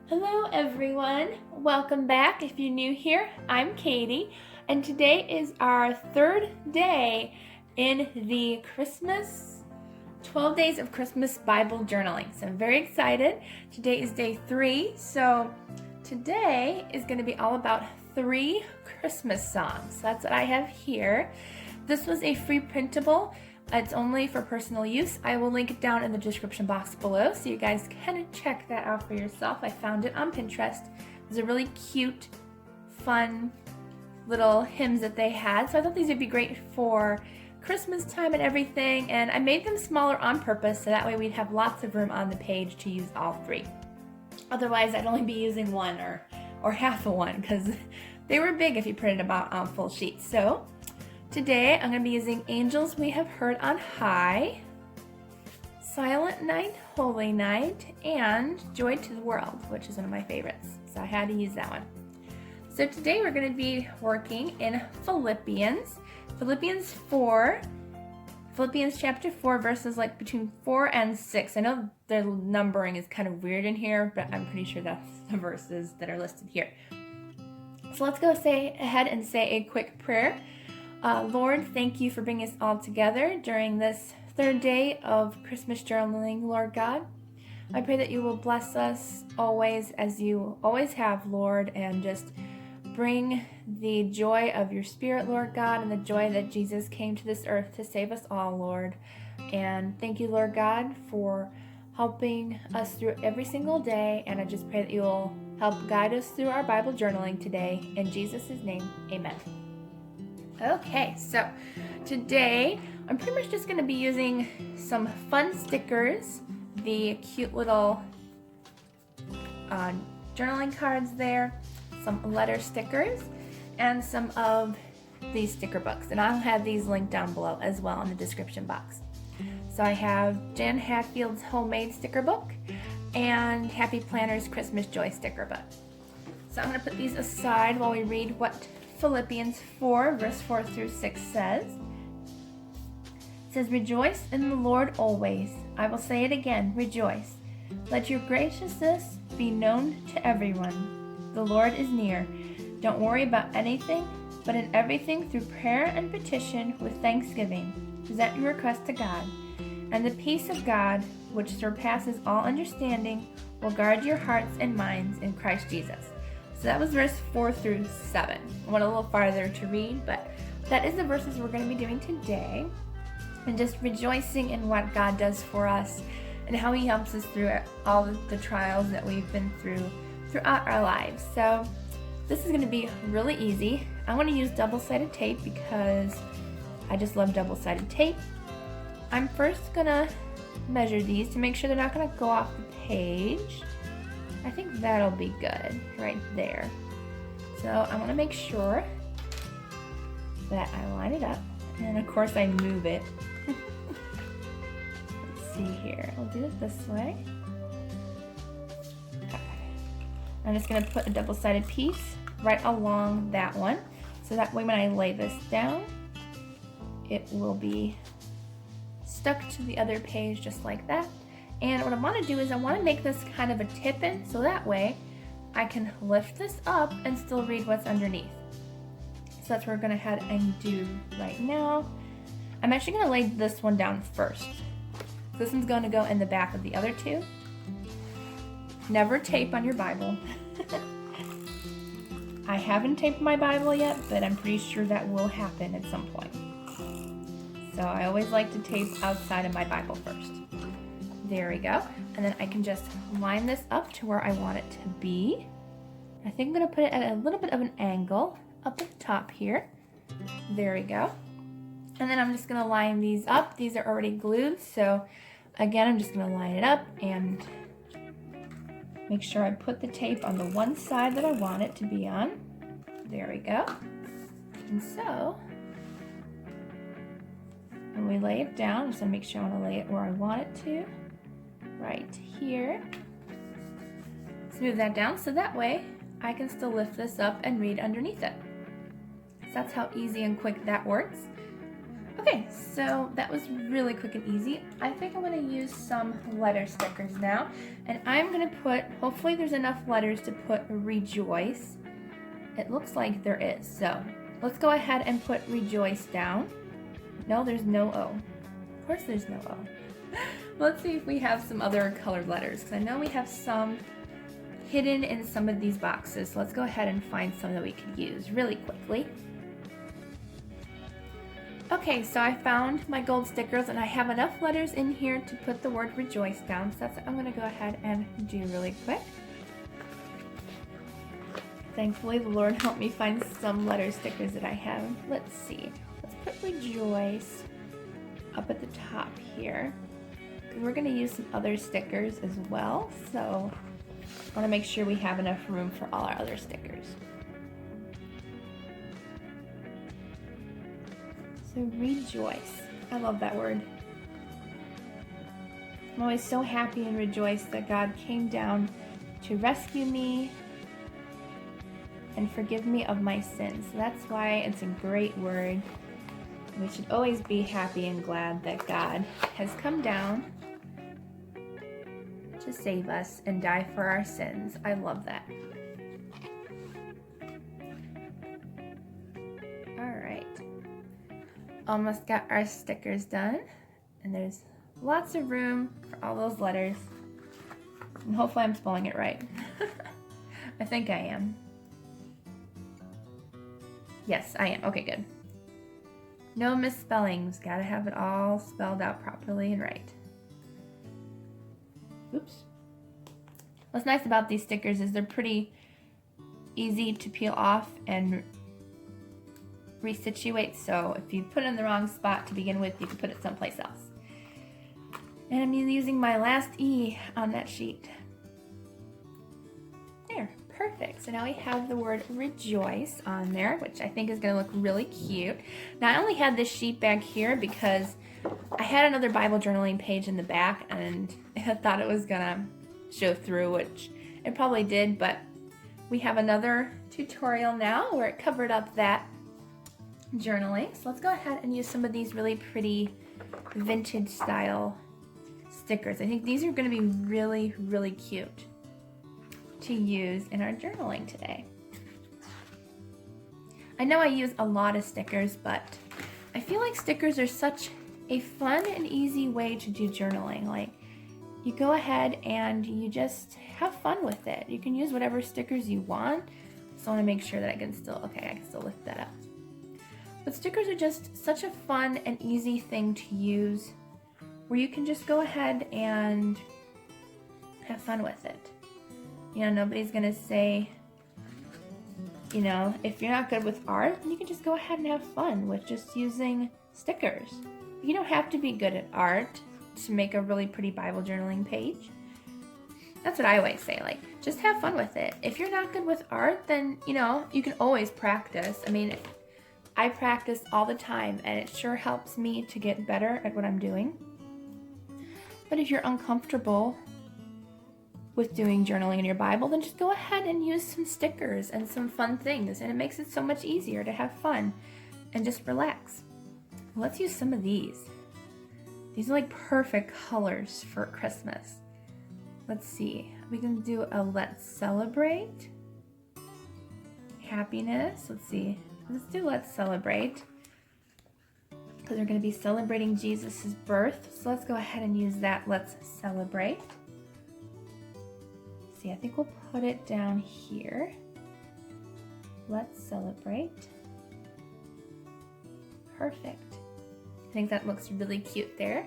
Hello everyone, welcome back. If you're new here, I'm Katie, and today is our third day in the 12 Days of Christmas Bible Journaling. So I'm very excited. Today is day 3, so today is going to be all about 3 Christmas songs. That's what I have here. This was a free printable. It's only for personal use. I will link it down in the description box below so you guys can check that out for yourself. I found it on Pinterest. It was a really cute, fun little hymns that they had. So I thought these would be great for Christmas time and everything. And I made them smaller on purpose so that way we'd have lots of room on the page to use all 3. Otherwise, I'd only be using one or half of one because they were big if you printed them out on full sheets. So today, I'm going to be using Angels We Have Heard on High, Silent Night, Holy Night, and Joy to the World, which is one of my favorites. So I had to use that one. So today we're going to be working in Philippians. Philippians chapter 4, verses like between 4 and 6. I know their numbering is kind of weird in here, but I'm pretty sure that's the verses that are listed here. So let's go ahead and say a quick prayer. Lord, thank you for bringing us all together during this third day of Christmas journaling, Lord God. I pray that you will bless us always as you always have, Lord, and just bring the joy of your Spirit, Lord God, and the joy that Jesus came to this earth to save us all, Lord. And thank you, Lord God, for helping us through every single day, and I just pray that you will help guide us through our Bible journaling today. In Jesus' name, amen. Okay, so today I'm pretty much just going to be using some fun stickers, the cute little journaling cards there, some letter stickers, and some of these sticker books. And I'll have these linked down below as well in the description box. So I have Jen Hadfield's homemade sticker book and Happy Planner's Christmas Joy sticker book. So I'm going to put these aside while we read what Philippians 4, verse 4 through 6 says. It says, "Rejoice in the Lord always. I will say it again, rejoice. Let your graciousness be known to everyone. The Lord is near. Don't worry about anything, but in everything through prayer and petition with thanksgiving, present your request to God. And the peace of God, which surpasses all understanding, will guard your hearts and minds in Christ Jesus." So that was verse 4 through 7. I went a little farther to read, but that is the verses we're going to be doing today. And just rejoicing in what God does for us and how He helps us through all the trials that we've been through throughout our lives. So this is going to be really easy. I'm going to use double-sided tape because I just love double-sided tape. I'm first going to measure these to make sure they're not going to go off the page. I think that'll be good right there. So I want to make sure that I line it up, and of course I move it. Let's see here, I'll do it this way. Okay. I'm just going to put a double-sided piece right along that one, so that way when I lay this down, it will be stuck to the other page just like that. And what I want to do is I want to make this kind of a tip-in, so that way I can lift this up and still read what's underneath. So that's what we're going to head and do right now. I'm actually going to lay this one down first. This one's going to go in the back of the other two. Never tape on your Bible. I haven't taped my Bible yet, but I'm pretty sure that will happen at some point. So I always like to tape outside of my Bible first. There we go. And then I can just line this up to where I want it to be. I think I'm going to put it at a little bit of an angle up at the top here. There we go. And then I'm just going to line these up. These are already glued, so again, I'm just going to line it up and make sure I put the tape on the one side that I want it to be on. There we go. And so when we lay it down, I'm just going to make sure I want to lay it where I want it to. Right here. Smooth that down so that way I can still lift this up and read underneath it. So that's how easy and quick that works. Okay, so that was really quick and easy. I think I'm going to use some letter stickers now, and I'm going to put, hopefully there's enough letters to put rejoice. It looks like there is, so let's go ahead and put rejoice down. No, there's no O. Of course there's no O. Let's see if we have some other colored letters, because I know we have some hidden in some of these boxes. So let's go ahead and find some that we could use really quickly. Okay, so I found my gold stickers, and I have enough letters in here to put the word rejoice down, so that's what I'm going to go ahead and do really quick. Thankfully, the Lord helped me find some letter stickers that I have. Let's see. Let's put rejoice up at the top here. We're going to use some other stickers as well, so I want to make sure we have enough room for all our other stickers. So rejoice. I love that word. I'm always so happy and rejoiced that God came down to rescue me and forgive me of my sins. So that's why it's a great word. We should always be happy and glad that God has come down to save us and die for our sins. I love that. Almost got our stickers done, and there's lots of room for all those letters, and hopefully I'm spelling it right. I think I am. Yes, I am. Okay, good. No misspellings. Gotta have it all spelled out properly and right. Oops. What's nice about these stickers is they're pretty easy to peel off and resituate, so if you put it in the wrong spot to begin with, you can put it someplace else. And I'm using my last E on that sheet. There, perfect. So now we have the word rejoice on there, which I think is going to look really cute. Now I only had this sheet back here because I had another Bible journaling page in the back, and I thought it was going to show through, which it probably did, but we have another tutorial now where it covered up that journaling. So let's go ahead and use some of these really pretty vintage style stickers. I think these are going to be really, really cute to use in our journaling today. I know I use a lot of stickers, but I feel like stickers are such a fun and easy way to do journaling. Like, you go ahead and you just have fun with it. You can use whatever stickers you want. So I want to make sure that I can still lift that up. But stickers are just such a fun and easy thing to use where you can just go ahead and have fun with it. You know, nobody's going to say, you know, if you're not good with art, then you can just go ahead and have fun with just using stickers. You don't have to be good at art to make a really pretty Bible journaling page. That's what I always say, like, just have fun with it. If you're not good with art, then, you know, you can always practice. I mean, I practice all the time, and it sure helps me to get better at what I'm doing. But if you're uncomfortable with doing journaling in your Bible, then just go ahead and use some stickers and some fun things, and it makes it so much easier to have fun and just relax. Let's use some of these. These are like perfect colors for Christmas. Let's see. We can do a let's celebrate. Happiness. Let's see. Let's do let's celebrate, because we're going to be celebrating Jesus' birth. So let's go ahead and use that let's celebrate. See, I think we'll put it down here. Let's celebrate. Perfect. I think that looks really cute there.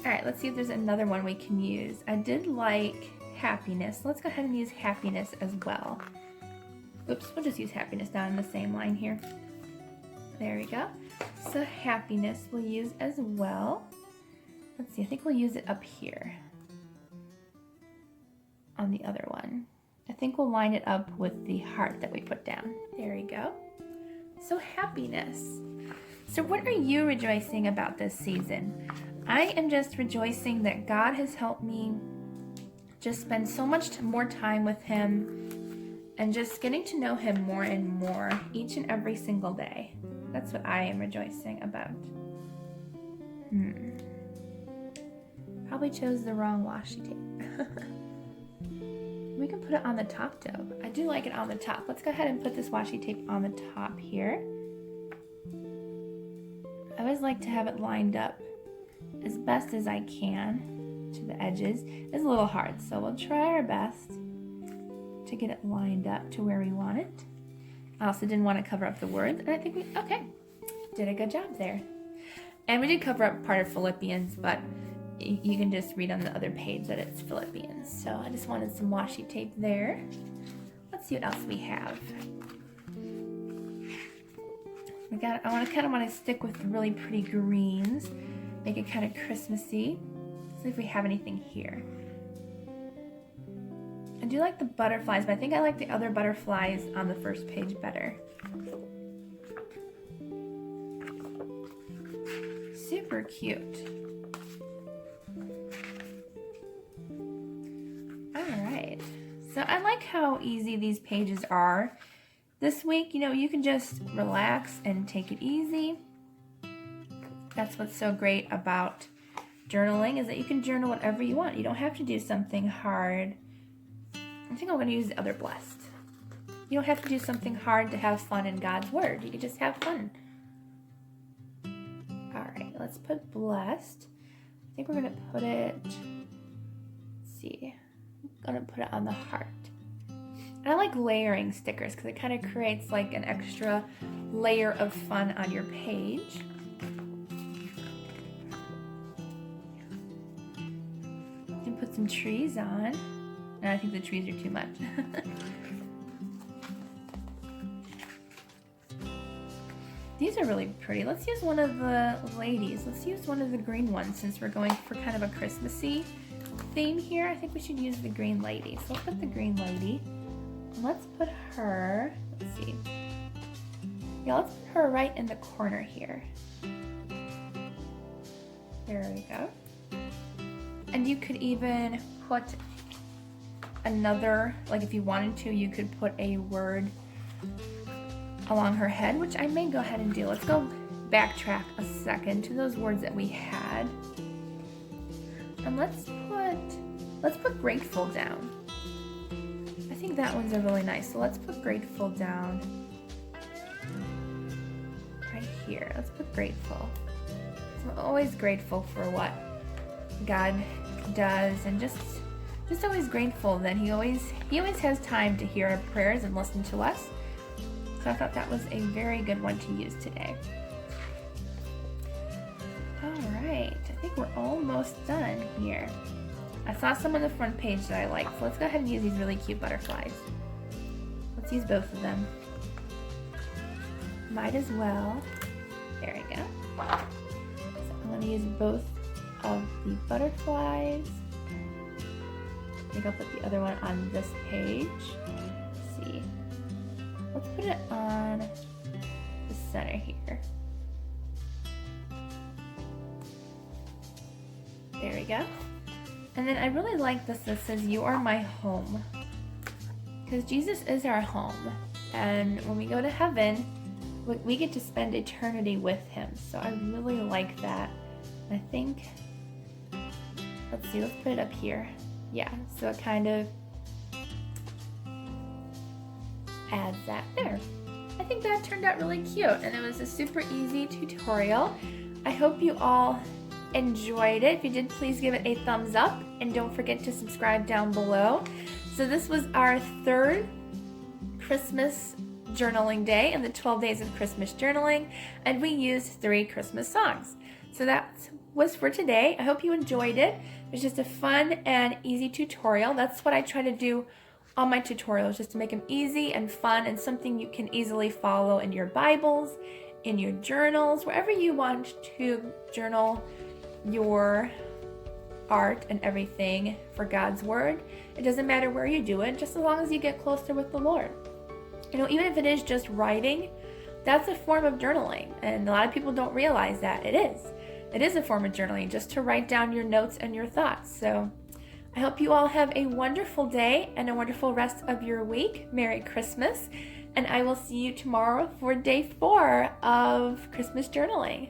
All right, let's see if there's another one we can use. I did like happiness. Let's go ahead and use happiness as well. Oops, we'll just use happiness down in the same line here. There we go. So happiness we'll use as well. Let's see, I think we'll use it up here on the other one. I think we'll line it up with the heart that we put down. There we go. So happiness. So what are you rejoicing about this season? I am just rejoicing that God has helped me just spend so much more time with Him and just getting to know Him more and more each and every single day. That's what I am rejoicing about. Probably chose the wrong washi tape. We can put it on the top though. I do like it on the top. Let's go ahead and put this washi tape on the top here. I always like to have it lined up as best as I can to the edges. It's a little hard, so we'll try our best to get it lined up to where we want it. I also didn't want to cover up the words, and I think we, okay, did a good job there. And we did cover up part of Philippians, but you can just read on the other page that it's Philippians. So I just wanted some washi tape there. Let's see what else we have. I kind of want to stick with really pretty greens, make it kind of Christmassy. See if we have anything here. I do like the butterflies, but I think I like the other butterflies on the first page better. Super cute. Alright, so I like how easy these pages are. This week, you know, you can just relax and take it easy. That's what's so great about journaling, is that you can journal whatever you want. You don't have to do something hard. I think I'm going to use the other blessed. You don't have to do something hard to have fun in God's Word. You can just have fun. Alright, let's put blessed. I think we're going to put it, let's see, I'm going to put it on the heart. And I like layering stickers because it kind of creates like an extra layer of fun on your page. You can put some trees on. No, I think the trees are too much. These are really pretty. Let's use one of the ladies. Let's use one of the green ones since we're going for kind of a Christmassy theme here. I think we should use the green lady. So we'll put the green lady. Let's put her, let's see. Yeah, let's put her right in the corner here. There we go. And you could even put another, like if you wanted to, you could put a word along her head, which I may go ahead and do. Let's go backtrack a second to those words that we had. And let's put grateful down. I think that one's a really nice. So let's put grateful down right here. Let's put grateful. So I'm always grateful for what God does, and just always grateful that he always has time to hear our prayers and listen to us. So I thought that was a very good one to use today. All right, I think we're almost done here. I saw some on the front page that I liked, so let's go ahead and use these really cute butterflies. Let's use both of them. Might as well. There we go. So I'm going to use both of the butterflies. I think I'll put the other one on this page. Let's see. Let's put it on the center here. There we go. And then I really like this that says, "You are my home." Because Jesus is our home. And when we go to heaven, we get to spend eternity with him. So I really like that. I think, let's see, let's put it up here. Yeah, so it kind of adds that there. I think that turned out really cute, and it was a super easy tutorial. I hope you all enjoyed it. If you did, please give it a thumbs up, and don't forget to subscribe down below. So this was our third Christmas journaling day in the 12 days of Christmas journaling, and we used 3 Christmas songs. So that was for today. I hope you enjoyed it. It was just a fun and easy tutorial. That's what I try to do on my tutorials, just to make them easy and fun and something you can easily follow in your Bibles, in your journals, wherever you want to journal your art and everything for God's Word. It doesn't matter where you do it, just as long as you get closer with the Lord. You know, even if it is just writing, that's a form of journaling, and a lot of people don't realize that it is. It is a form of journaling, just to write down your notes and your thoughts. So I hope you all have a wonderful day and a wonderful rest of your week. Merry Christmas, and I will see you tomorrow for day 4 of Christmas journaling.